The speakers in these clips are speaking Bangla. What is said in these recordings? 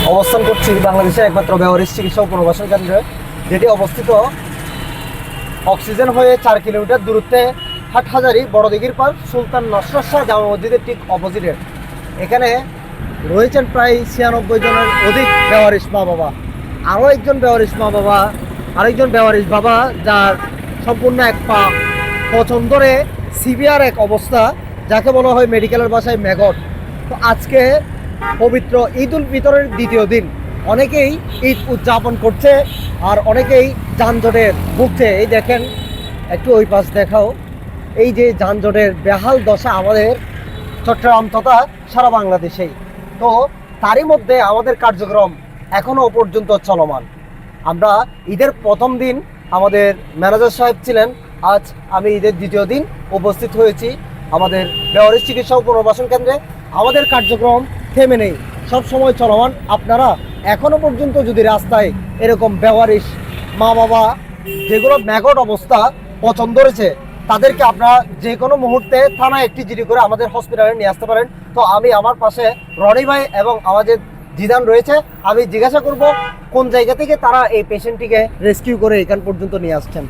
অবস্থান করছি বাংলাদেশের একমাত্র ব্যবহারিক চিকিৎসা ও পুনর্বাসন কেন্দ্রে, যেটি অবস্থিত অক্সিজেন হয়ে 4 কিলোমিটার দূরত্বে হাটহাজারী বড়দিঘির পার সুলতান নসরত শাহ জামা মসজিদের ঠিক অপোজিটে। এখানে রয়েছেন প্রায় 96 জনের অধিক ব্যবহারিক মা বাবা। আরেকজন ব্যবহারিক বাবা যার সম্পূর্ণ এক পা পছন্দরে সিভিয়ার এক অবস্থা, যাকে বলা হয় মেডিকেলের ভাষায় ম্যাগট। তো আজকে পবিত্র ঈদ উল ফিতরের দ্বিতীয় দিন, অনেকেই ঈদ উদযাপন করছে আর অনেকেই যানজটের ভুগছে। এই দেখেন, একটু ওই পাশ দেখাও, এই যে যানজটের বেহাল দশা আমাদের চট্টগ্রাম তথা সারা বাংলাদেশেই। তো তারই মধ্যে আমাদের কার্যক্রম এখনও পর্যন্ত চলমান। আমরা ঈদের প্রথম দিন আমাদের ম্যানেজার সাহেব ছিলেন, আজ আমি ঈদের দ্বিতীয় দিন উপস্থিত হয়েছি আমাদের ব্যবহারিক চিকিৎসা ও পুনর্বাসন কেন্দ্রে। আমাদের কার্যক্রম থেমে নেই, সব সময় চলমান। আপনারা এখনও পর্যন্ত যদি রাস্তায় এরকম ব্যবহারিক মা বাবা যেগুলো ম্যাগট অবস্থা পছন্দ রয়েছে, তাদেরকে আপনারা যে কোনো মুহূর্তে থানায় একটি জিডি করে আমাদের হসপিটালে নিয়ে আসতে পারেন। তো আমি আমার পাশে রনি ভাই এবং আমাদের জিদান রয়েছে, আমি জিজ্ঞাসা করব কোন জায়গা থেকে তারা এই পেশেন্টটিকে রেস্কিউ করে এখান পর্যন্ত নিয়ে আসছেন।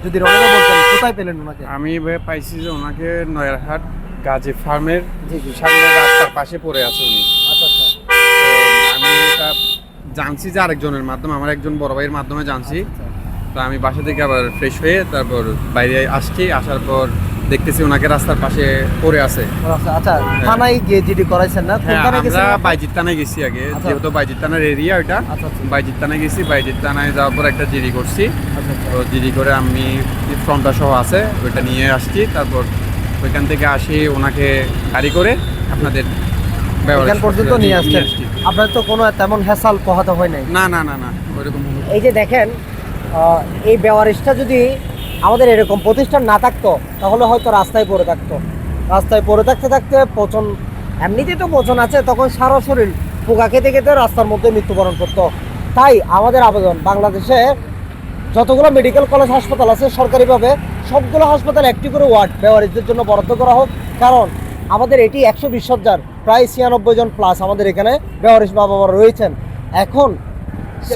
যদি রনি ভাই বলতেন কোথায় পেলেন ওনাকে? আমি পাইছি যে ওনাকে নয়ারহাট গাজী ফার্মের সামনে রাস্তার পাশে পড়ে আছে উনি। আচ্ছা আচ্ছা। তো আমি এটা জানছি যে আরেকজনের মাধ্যমে, আমার একজন বড় ভাইয়ের মাধ্যমে জানছি। তো আমি বাসা থেকে আবার ফ্রেশ হয়ে তারপর বাইরে আসছি, আসার পর দেখতেছি ওনাকে রাস্তার পাশে পড়ে আছে। আচ্ছা, থানায় গিয়ে জিডি করাইছেন না? আমরা বাইজিৎ থানায় গেছি আগে, যেহেতু বাইজিৎ থানার এরিয়া ওইটা। বাইজিৎ থানায় গেছি, বাইজিৎ থানায় যাওয়ার পর একটা জিডি করছি। তো জিডি করে আমি ফর্মটা সহ আছে ওইটা নিয়ে আসছি। তারপর ওইখান থেকে আসি ওনাকে গাড়ি করে আপনাদের এখান পর্যন্ত নিয়ে আসছেন। আপনার তো কোনো তেমন হ্যাসাল পোহাতে হয় নাই? না না না না, ওইরকম। এই যে দেখেন, এই ব্যবহারিকটা যদি আমাদের এরকম প্রতিষ্ঠান না থাকতো তাহলে হয়তো রাস্তায় পড়ে থাকতো। রাস্তায় পড়ে থাকতে থাকতে পচন, এমনিতেই তো পচন আছে, তখন সারা শরীর পোকা খেতে খেতে রাস্তার মধ্যে মৃত্যুবরণ করতো। তাই আমাদের আবেদন, বাংলাদেশে যতগুলো মেডিকেল কলেজ হাসপাতাল আছে সরকারিভাবে, সবগুলো হাসপাতাল একটি করে ওয়ার্ড ব্যবহারিকদের জন্য বরাদ্দ করা হোক। কারণ আমাদের এটি 120 সজ্জার, প্রায় 96 জন প্লাস আমাদের এখানে ব্যবহারিক মা বাবা রয়েছেন। এখন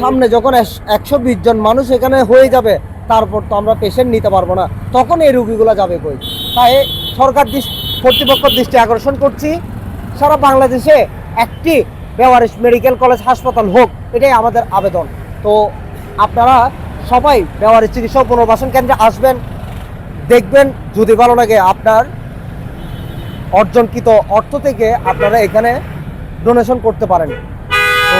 সামনে যখন 120 জন মানুষ এখানে হয়ে যাবে, তারপর তো আমরা পেশেন্ট নিতে পারবো না, তখন এই রুগীগুলো যাবে কই? তাই সরকার কর্তৃপক্ষের দৃষ্টি আকর্ষণ করছি, সারা বাংলাদেশে একটি ব্যবহারিক মেডিকেল কলেজ হাসপাতাল হোক, এটাই আমাদের আবেদন। তো আপনারা সবাই ব্যবহারিক চিকিৎসা ও পুনর্বাসন কেন্দ্রে আসবেন, দেখবেন। যদি ভালো লাগে, আপনার অর্জনকৃত অর্থ থেকে আপনারা এখানে ডোনেশন করতে পারেন। তো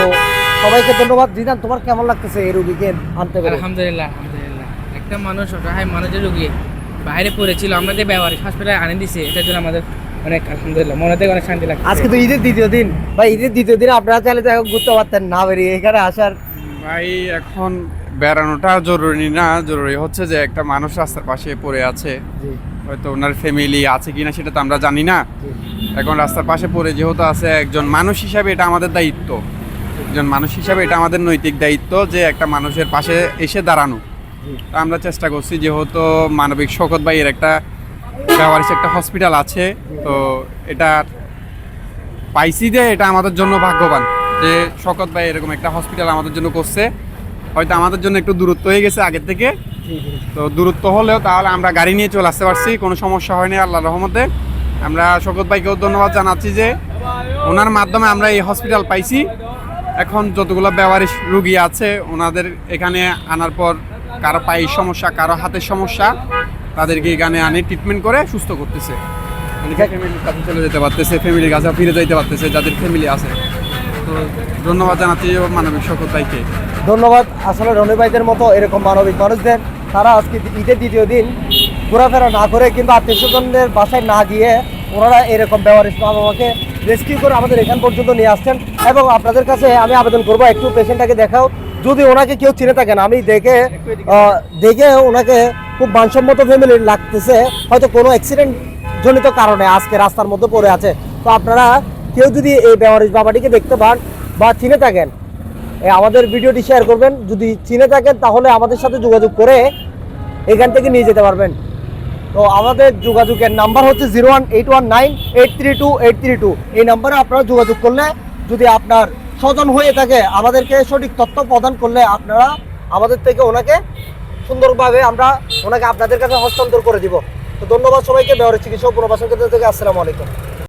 সবাইকে ধন্যবাদ। জিদান, তোমার কেমন লাগতেছে এই রোগীকে আনতে পেরে? আলহামদুলিল্লাহ, আলহামদুলিল্লাহ। একটা মানুষ, অসহায় মানুষের রোগী বাইরে পড়েছিল, আমরা যে ব্যবহারিক হাসপাতালে আনে দিছি, এটার জন্য আমাদের অনেক আলহামদুলিল্লাহ, মনে থেকে অনেক শান্তি লাগছে। আজকে তো ঈদের দ্বিতীয় দিন ভাই, ঈদের দ্বিতীয় দিনে আপনারা চাইলে তো এখন ঘুরতে পারতেন, না বেরিয়ে এখানে আসার। ভাই এখন বেড়ানোটা জরুরি না, জরুরি হচ্ছে যে একটা মানুষ রাস্তার পাশে পড়ে আছে, হয়তো ওনার ফ্যামিলি আছে কিনা সেটা তো আমরা জানি না। এখন রাস্তার পাশে পড়ে যেহেতু আছে, একজন মানুষ হিসাবে এটা আমাদের দায়িত্ব, একজন মানুষ হিসাবে এটা আমাদের নৈতিক দায়িত্ব যে একটা মানুষের পাশে এসে দাঁড়ানো। তো আমরা চেষ্টা করছি, যেহেতু মানবিক শওকত ভাইয়ের একটা ব্যবহারিক একটা হসপিটাল আছে, তো এটা পাইছি যে এটা আমাদের জন্য ভাগ্যবান যে শওকত ভাই এরকম একটা হসপিটাল আমাদের জন্য করছে। হয়তো আমাদের জন্য একটু দূরত্ব হয়ে গেছে আগের থেকে, তো দূরত্ব হলেও তাহলে আমরা গাড়ি নিয়ে চলে আসতে পারছি, কোনো সমস্যা হয়নি আল্লাহর রহমতে। আমরা শওকত ভাইকেও ধন্যবাদ জানাচ্ছি যে ওনার মাধ্যমে আমরা এই হসপিটাল পাইছি। এখন যতগুলো ব্যবহারিক রুগী আছে ওনাদের এখানে আনার পর কারো পায়ের সমস্যা, কারো হাতের সমস্যা, তাদেরকে এখানে আনে ট্রিটমেন্ট করে সুস্থ করতেছে। ফ্যামিলির কাছে চলে যেতে পারতেছে, ফ্যামিলির কাছে ফিরে যেতে পারতেছে যাদের ফ্যামিলি আছে। তো ধন্যবাদ জানাচ্ছি মানবিক শওকত ভাইকে। ধন্যবাদ। আসলে রনি ভাইদের মতো এরকম মানবিক মানুষদের, তারা আজকে ঈদের দ্বিতীয় দিন ঘোরাফেরা না করে কিংবা আত্মীয় স্বজনদের বাসায় না গিয়ে ওনারা এরকম ব্যবহারিক মা বাবাকে রেস্কিউ করে আমাদের এখান পর্যন্ত নিয়ে আসছেন। এবং আপনাদের কাছে আমি আবেদন করবো, একটু পেশেন্টটাকে দেখাও, যদি ওনাকে কেউ চিনে থাকেন। আমি দেখে ওনাকে খুব মানসম্মত ফ্যামিলির লাগতেছে, হয়তো কোনো অ্যাক্সিডেন্ট জনিত কারণে আজকে রাস্তার মধ্যে পড়ে আছে। তো আপনারা কেউ যদি এই ব্যবহারিক বাবাটিকে দেখতে পান বা চিনে থাকেন, আমাদের ভিডিওটি শেয়ার করবেন। যদি চিনে থাকেন তাহলে আমাদের সাথে যোগাযোগ করে এখান থেকে নিয়ে যেতে পারবেন। তো আমাদের যোগাযোগের নাম্বার হচ্ছে 01819832832। এই নাম্বারে আপনারা যোগাযোগ করলে যদি আপনার স্বজন হয়ে থাকে আমাদেরকে সঠিক তথ্য প্রদান করলে আপনারা আমাদের থেকে ওনাকে সুন্দরভাবে আমরা ওনাকে আপনাদের কাছে হস্তান্তর করে দিব। তো ধন্যবাদ সবাইকে। বেহরের চিকিৎসা ও পুনর্বাসন কেন্দ্র থেকে। আসসালামু আলাইকুম।